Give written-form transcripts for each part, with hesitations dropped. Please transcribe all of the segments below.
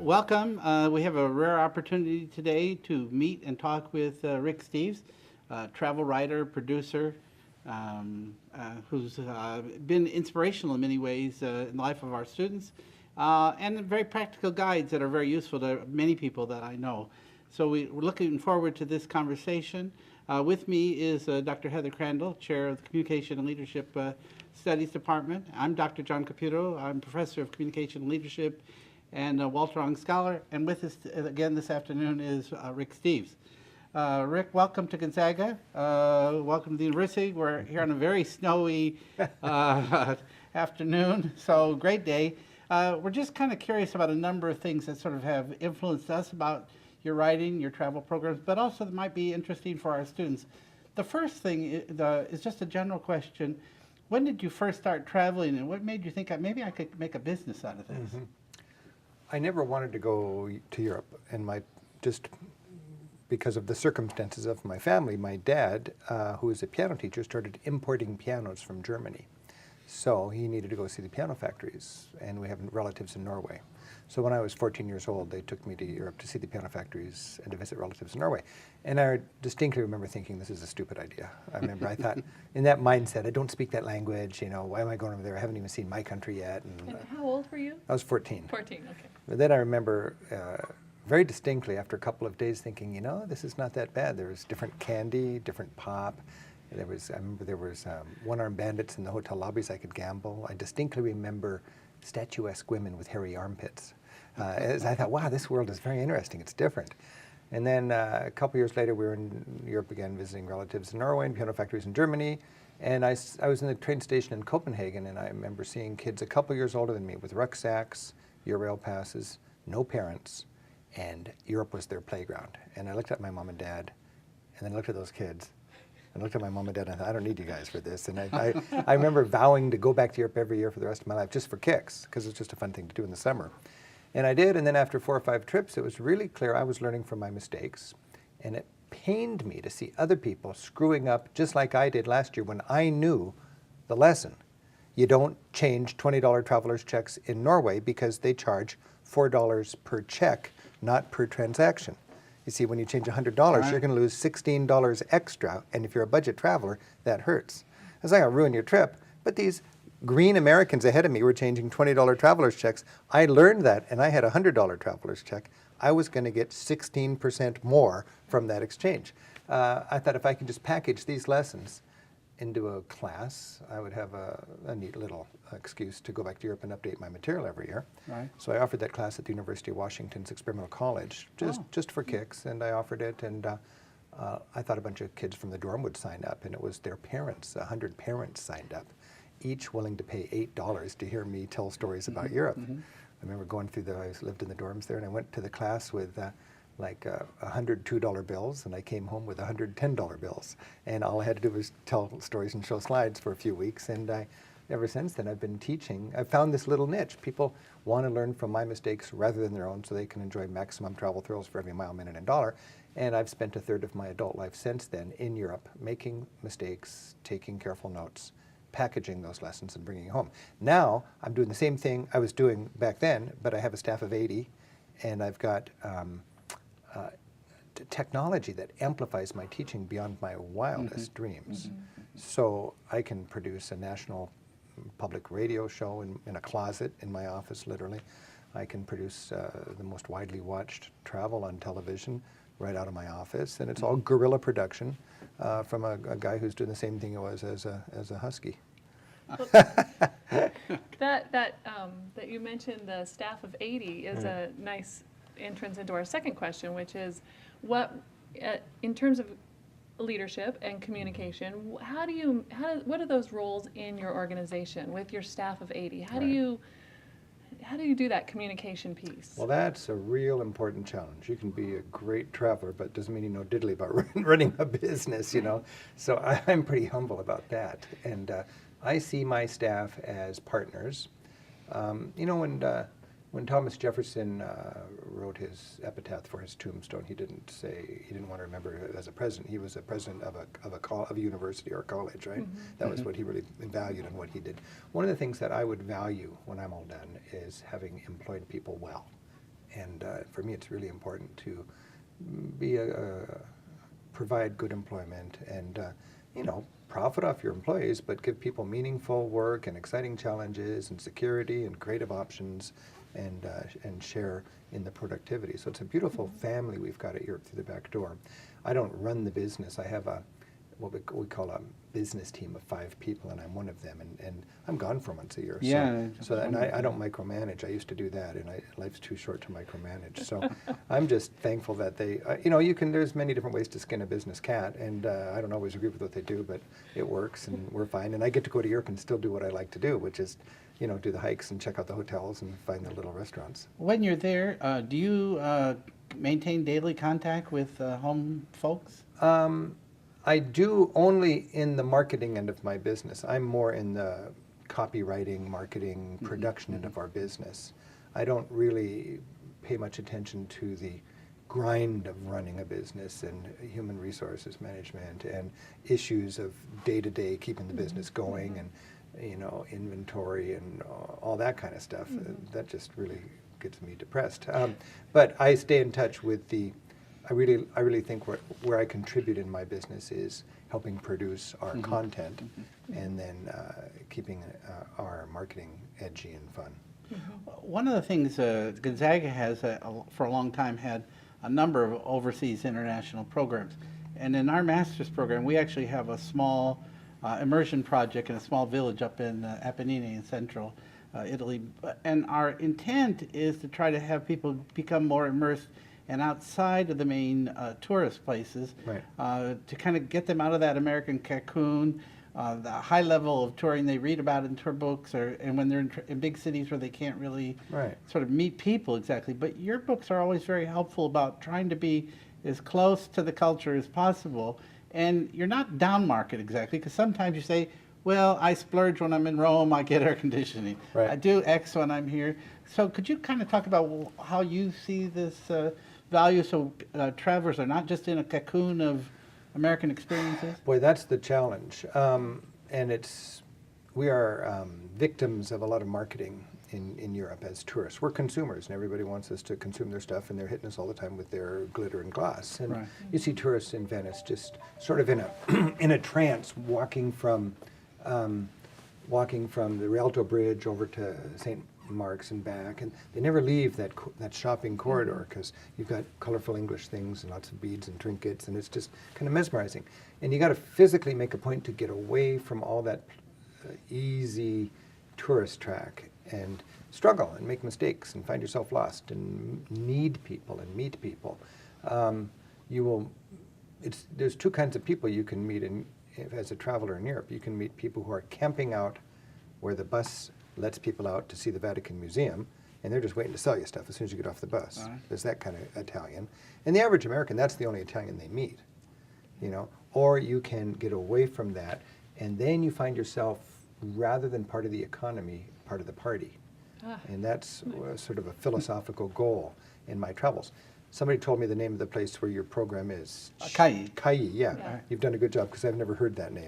Welcome. We have a rare opportunity today to meet and talk with Rick Steves, travel writer, producer, who's been inspirational in many ways in the life of our students, and very practical guides that are very useful to many people that I know. So we're looking forward to this conversation. With me is Dr. Heather Crandall, Chair of the Communication and Leadership Studies Department. I'm Dr. John Caputo. I'm Professor of Communication and Leadership and a Walter Ong Scholar. And with us again this afternoon is Rick Steves. Rick, welcome to Gonzaga. Welcome to the university. We're here on a very snowy afternoon, so great day. We're just kind of curious about a number of things that sort of have influenced us about your writing, your travel programs, but also that might be interesting for our students. The first thing is just a general question. When did you first start traveling, and what made you think maybe I could make a business out of this? Mm-hmm. I never wanted to go to Europe, and just because of the circumstances of my family, my dad, who was a piano teacher, started importing pianos from Germany. So he needed to go see the piano factories, and we have relatives in Norway. So when I was 14 years old, they took me to Europe to see the piano factories and to visit relatives in Norway. And I distinctly remember thinking, this is a stupid idea. I thought, in that mindset, I don't speak that language, why am I going over there? I haven't even seen my country yet. And how old were you? I was 14. 14, okay. But then I remember very distinctly after a couple of days thinking, this is not that bad. There was different candy, different pop. I remember there was one-armed bandits in the hotel lobbies I could gamble. I distinctly remember statuesque women with hairy armpits. As I thought, wow, this world is very interesting. It's different. And then a couple years later, we were in Europe again, visiting relatives in Norway and piano factories in Germany. And I was in the train station in Copenhagen, and I remember seeing kids a couple years older than me with rucksacks, Eurail passes, no parents, and Europe was their playground. And I looked at my mom and dad, and then looked at those kids, and looked at my mom and dad, and I thought, I don't need you guys for this. And I remember vowing to go back to Europe every year for the rest of my life, just for kicks, because it's just a fun thing to do in the summer. And I did, and then after 4 or 5 trips, it was really clear I was learning from my mistakes, and it pained me to see other people screwing up just like I did last year when I knew the lesson. You don't change $20 traveler's checks in Norway because they charge $4 per check, not per transaction. You see, when you change $100, you're going to lose $16 extra, and if you're a budget traveler, that hurts. It's not going to ruin your trip, but these green Americans ahead of me were changing $20 traveler's checks. I learned that, and I had a $100 traveler's check. I was going to get 16% more from that exchange. I thought if I could just package these lessons into a class, I would have a neat little excuse to go back to Europe and update my material every year. Right. So I offered that class at the University of Washington's Experimental College, just for kicks, and I offered it, and I thought a bunch of kids from the dorm would sign up, and it was their parents, 100 parents signed up, each willing to pay $8 to hear me tell stories about Europe. I remember going through I lived in the dorms there, and I went to the class with like $102 bills, and I came home with $110 bills. And all I had to do was tell stories and show slides for a few weeks, and ever since then I've been teaching. I've found this little niche. People want to learn from my mistakes rather than their own so they can enjoy maximum travel thrills for every mile, minute, and dollar. And I've spent a third of my adult life since then in Europe making mistakes, taking careful notes, packaging those lessons and bringing it home. Now I'm doing the same thing I was doing back then, but I have a staff of 80, and I've got technology that amplifies my teaching beyond my wildest dreams. So I can produce a national public radio show in a closet in my office, literally. I can produce the most widely watched travel on television right out of my office, and it's all guerrilla production from a guy who's doing the same thing he was as a husky. That you mentioned the staff of 80 is a nice entrance into our second question, which is what, in terms of leadership and communication, what are those roles in your organization with your staff of 80? How do you do that communication piece? Well, that's a real important challenge. You can be a great traveler, but it doesn't mean you know diddly about running a business, So I'm pretty humble about that. And I see my staff as partners. When Thomas Jefferson wrote his epitaph for his tombstone, he didn't say he didn't want to remember as a president. He was a president of a university or a college, right? That was what he really valued and what he did. One of the things that I would value when I'm all done is having employed people well. And for me, it's really important to be provide good employment and profit off your employees, but give people meaningful work and exciting challenges and security and creative options, and share in the productivity. So it's a beautiful family we've got at Europe through the back door. I don't run the business. I have what we call a business team of 5 people, and I'm one of them, and I'm gone for months a year. Yeah. And I don't micromanage. I used to do that, and life's too short to micromanage. So I'm just thankful that they, there's many different ways to skin a business cat, and I don't always agree with what they do, but it works, and we're fine. And I get to go to Europe and still do what I like to do, which is, do the hikes and check out the hotels and find the little restaurants. When you're there, do you maintain daily contact with home folks? I do only in the marketing end of my business. I'm more in the copywriting, marketing, production end of our business. I don't really pay much attention to the grind of running a business and human resources management and issues of day-to-day keeping the business going and inventory and all that kind of stuff. That just really gets me depressed. But I stay in touch with I really think where I contribute in my business is helping produce our content and then keeping our marketing edgy and fun. One of the things Gonzaga has for a long time had a number of overseas international programs. And in our master's program, we actually have a small immersion project in a small village up in Apennine in central Italy. And our intent is to try to have people become more immersed and outside of the main tourist places, to kind of get them out of that American cocoon, the high level of touring they read about in tour books, and when they're in big cities where they can't really sort of meet people exactly. But your books are always very helpful about trying to be as close to the culture as possible. And you're not down market exactly, because sometimes you say, well, I splurge when I'm in Rome, I get air conditioning. I do X when I'm here. So could you kind of talk about how you see this value so travelers are not just in a cocoon of American experiences? Boy, that's the challenge. And we are victims of a lot of marketing in Europe as tourists. We're consumers, and everybody wants us to consume their stuff, and they're hitting us all the time with their glitter and glass. And you see tourists in Venice just sort of in a trance, walking from the Rialto Bridge over to St. Mark's and back, and they never leave that shopping corridor because you've got colorful English things and lots of beads and trinkets, and it's just kind of mesmerizing. And you got to physically make a point to get away from all that easy tourist track and struggle and make mistakes and find yourself lost and need people and meet people. There's 2 kinds of people you can meet as a traveler in Europe. You can meet people who are camping out where the bus lets people out to see the Vatican Museum, and they're just waiting to sell you stuff as soon as you get off the bus. There's that kind of Italian. And the average American, that's the only Italian they meet, Or you can get away from that, and then you find yourself, rather than part of the economy, part of the party. And that's sort of a philosophical goal in my travels. Somebody told me the name of the place where your program is. Cai. Cai, yeah. You've done a good job, because I've never heard that name.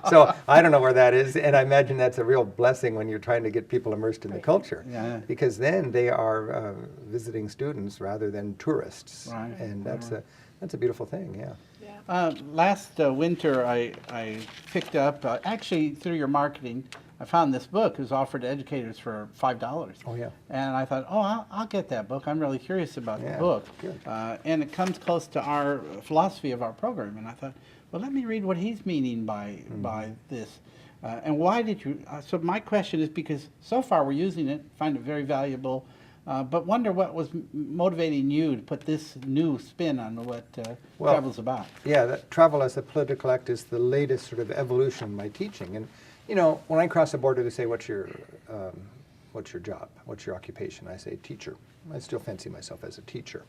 So I don't know where that is, and I imagine that's a real blessing when you're trying to get people immersed in the culture. Because then they are visiting students rather than tourists. And that's a beautiful thing, Last winter, I picked up, actually through your marketing, I found this book. It was offered to educators for $5. Oh, yeah. And I thought, I'll get that book. I'm really curious about the book. Good. And it comes close to our philosophy of our program. And I thought, well, let me read what he's meaning by this. And why did you? So my question is, because so far we're using it, find it very valuable, but wonder what was motivating you to put this new spin on what travel's about. Yeah, that travel as a political act is the latest sort of evolution in my teaching. And when I cross the border, they say, what's your job? What's your occupation? I say, teacher. I still fancy myself as a teacher.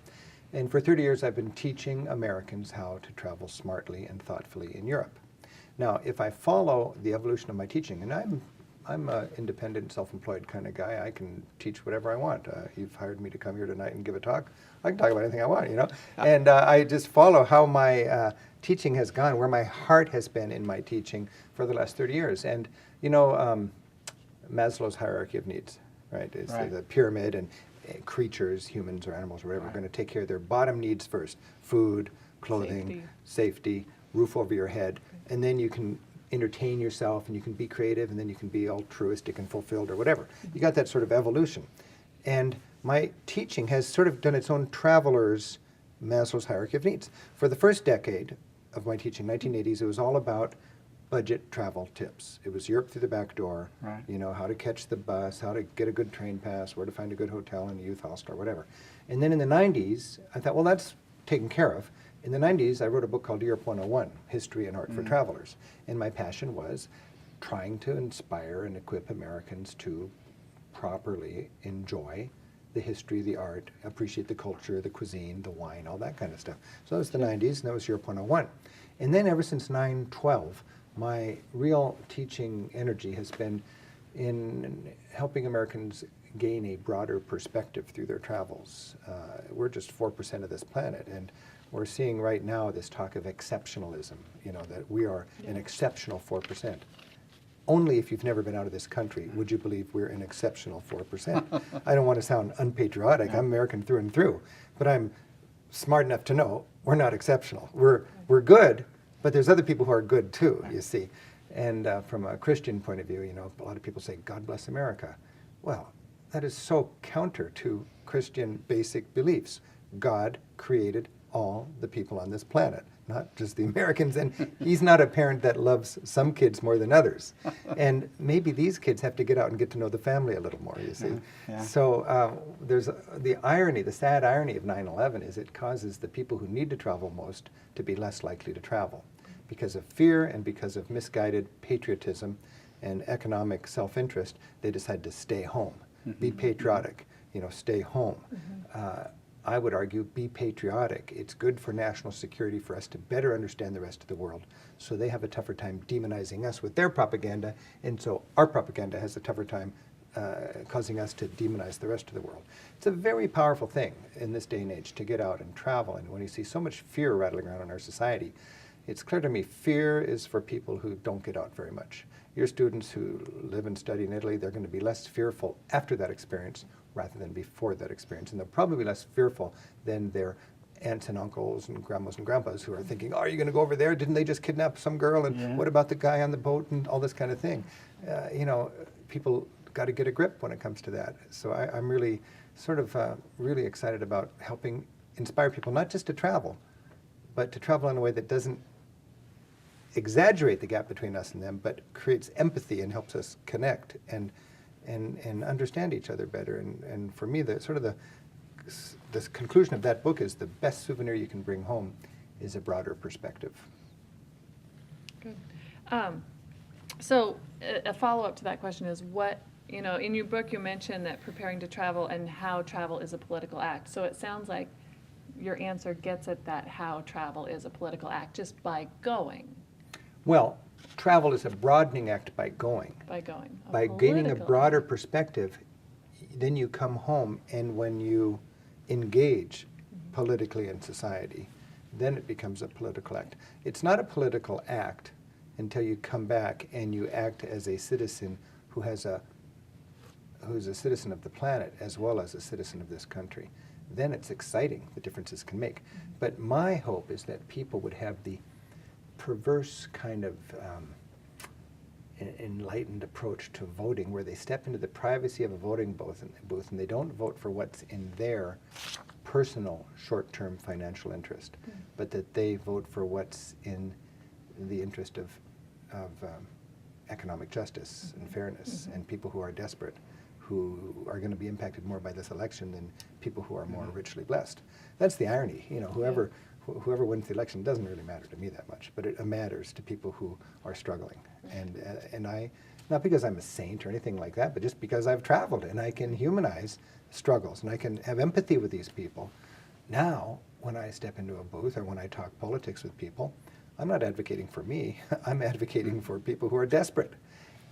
And for 30 years, I've been teaching Americans how to travel smartly and thoughtfully in Europe. Now, if I follow the evolution of my teaching, and I'm an independent, self-employed kind of guy. I can teach whatever I want. You've hired me to come here tonight and give a talk. I can talk about anything I want, And I just follow how my teaching has gone, where my heart has been in my teaching for the last 30 years. And, Maslow's hierarchy of needs, right? It's the pyramid, creatures, humans or animals or whatever, are going to take care of their bottom needs first: food, clothing, safety, roof over your head, and then you can entertain yourself and you can be creative and then you can be altruistic and fulfilled or whatever. You got that sort of evolution. And my teaching has sort of done its own traveler's Maslow's hierarchy of needs. For the first decade of my teaching, 1980s, it was all about budget travel tips. It was Europe through the back door, Right. you know, how to catch the bus, how to get a good train pass, where to find a good hotel and a youth hostel or whatever. And then in the 90s, I thought, well, that's taken care of. In the 90s, I wrote a book called Europe 101, History and Art for Travelers. And my passion was trying to inspire and equip Americans to properly enjoy the history, the art, appreciate the culture, the cuisine, the wine, all that kind of stuff. So that was the 90s, and that was Europe 101. And then ever since 9/12, my real teaching energy has been in helping Americans gain a broader perspective through their travels. We're just 4% of this planet, and we're seeing right now this talk of exceptionalism, you know, that we are an exceptional 4%. Only if you've never been out of this country would you believe we're an exceptional 4%. I don't want to sound unpatriotic. I'm American through and through, but I'm smart enough to know we're not exceptional. We're good, but there's other people who are good too, you see. And from a Christian point of view, you know, a lot of people say, God bless America. Well, that is so counter to Christian basic beliefs. God created all the people on this planet, not just the Americans. And he's not a parent that loves some kids more than others. And maybe these kids have to get out and get to know the family a little more, you see. Yeah. So there's the irony, the sad irony of 9/11 is it causes the people who need to travel most to be less likely to travel. Because of fear and because of misguided patriotism and economic self-interest, they decide to stay home. Be patriotic, you know, stay home. I would argue, be patriotic. It's good for national security for us to better understand the rest of the world, so they have a tougher time demonizing us with their propaganda, and so our propaganda has a tougher time causing us to demonize the rest of the world. It's a very powerful thing in this day and age to get out and travel, and when you see so much fear rattling around in our society, it's clear to me fear is for people who don't get out very much. Your students who live and study in Italy, they're going to be less fearful after that experience rather than before that experience. And they'll probably be less fearful than their aunts and uncles and grandmas and grandpas who are thinking, oh, are you going to go over there? Didn't they just kidnap some girl? And what about the guy on the boat and all this kind of thing? You know, people got to get a grip when it comes to that. So I'm really sort of really excited about helping inspire people not just to travel, but to travel in a way that doesn't exaggerate the gap between us and them, but creates empathy and helps us connect and understand each other better. And for me, the conclusion of that book is the best souvenir you can bring home is a broader perspective. Good. So a follow-up to that question is what, you know, in your book you mentioned that preparing to travel and how travel is a political act. So it sounds like your answer gets at that how travel is a political act just by going. Well, travel is a broadening act by going. By going. By gaining a political broader act. perspective, then you come home, and when you engage politically in society, then it becomes a political act. It's not a political act until you come back and you act as a citizen who's a citizen of the planet as well as a citizen of this country. Then it's exciting, the differences can make. But my hope is that people would have the perverse kind of enlightened approach to voting where they step into the privacy of a voting booth and they don't vote for what's in their personal short-term financial interest, but that they vote for what's in the interest of economic justice and fairness and people who are desperate, who are going to be impacted more by this election than people who are more richly blessed. That's the irony. You know, whoever wins the election doesn't really matter to me that much, but it matters to people who are struggling. And I, not because I'm a saint or anything like that, but just because I've traveled and I can humanize struggles and I can have empathy with these people. Now, when I step into a booth or when I talk politics with people, I'm not advocating for me. I'm advocating for people who are desperate.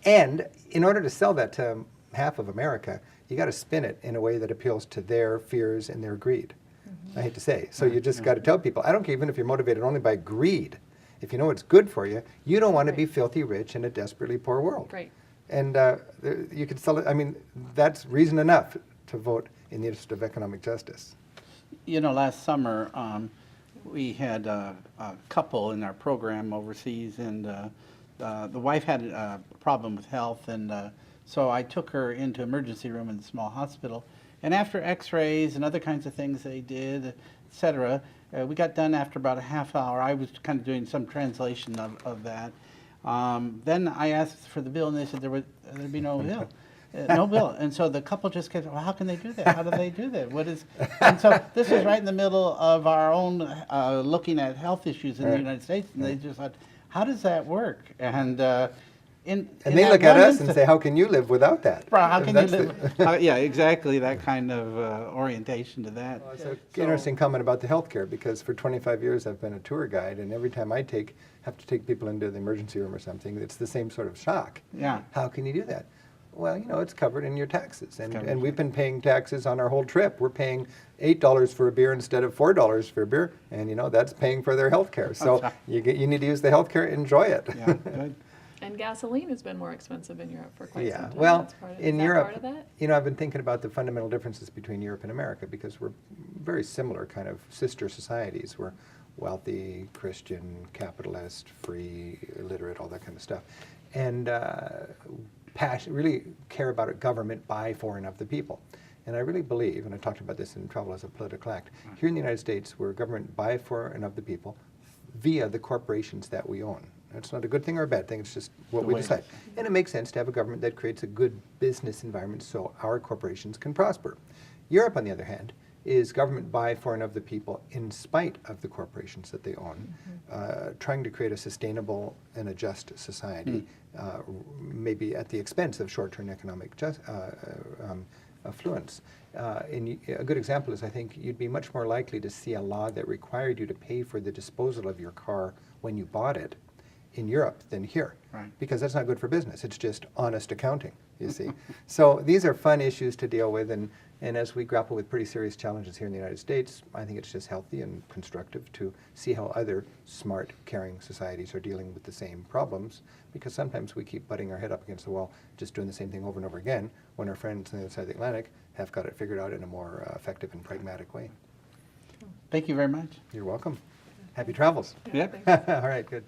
And in order to sell that to half of America, you got to spin it in a way that appeals to their fears and their greed. I hate to say. So you just got to tell people, I don't care even if you're motivated only by greed. If you know what's good for you, you don't want to be filthy rich in a desperately poor world. Right. And you could sell it. I mean, that's reason enough to vote in the interest of economic justice. You know, last summer, we had a couple in our program overseas, and the wife had a problem with health, and so I took her into emergency room in the small hospital. And after x-rays and other kinds of things they did, et cetera, we got done after about a half hour. I was kind of doing some translation of that. Then I asked for the bill, and they said there'd be no bill. No bill. And so the couple just kept, well, how can they do that? How do they do that? And so this was right in the middle of our own looking at health issues in the United States, and they just thought, how does that work? And And they look at us and say, how can you live without that? How can you live? Yeah, exactly, that kind of orientation to that. Well, it's an interesting comment about the healthcare, because for 25 years I've been a tour guide, and every time I have to take people into the emergency room or something, it's the same sort of shock. Yeah. How can you do that? Well, you know, it's covered in your taxes, and we've been paying taxes on our whole trip. We're paying $8 for a beer instead of $4 for a beer, and you know, that's paying for their healthcare. So you need to use the healthcare, enjoy it. Yeah, good. And gasoline has been more expensive in Europe for quite some time. Well, Is that Europe, part of that? you know, I've been thinking about the fundamental differences between Europe and America, because we're very similar kind of sister societies. We're wealthy, Christian, capitalist, free, literate, all that kind of stuff. And really care about a government by, for, and of the people. And I really believe, and I talked about this in Travel as a Political Act, here in the United States, we're a government by, for, and of the people via the corporations that we own. It's not a good thing or a bad thing, it's just what we decide. And it makes sense to have a government that creates a good business environment so our corporations can prosper. Europe, on the other hand, is government by, for, and of the people in spite of the corporations that they own, trying to create a sustainable and a just society, maybe at the expense of short-term economic affluence. And a good example is, I think you'd be much more likely to see a law that required you to pay for the disposal of your car when you bought it in Europe than here. Right. Because that's not good for business. It's just honest accounting, you see. So these are fun issues to deal with, and as we grapple with pretty serious challenges here in the United States, I think it's just healthy and constructive to see how other smart, caring societies are dealing with the same problems, because sometimes we keep butting our head up against the wall, just doing the same thing over and over again, when our friends on the other side of the Atlantic have got it figured out in a more effective and pragmatic way. Thank you very much. You're welcome. Happy travels. Yep. Thanks. All right, good.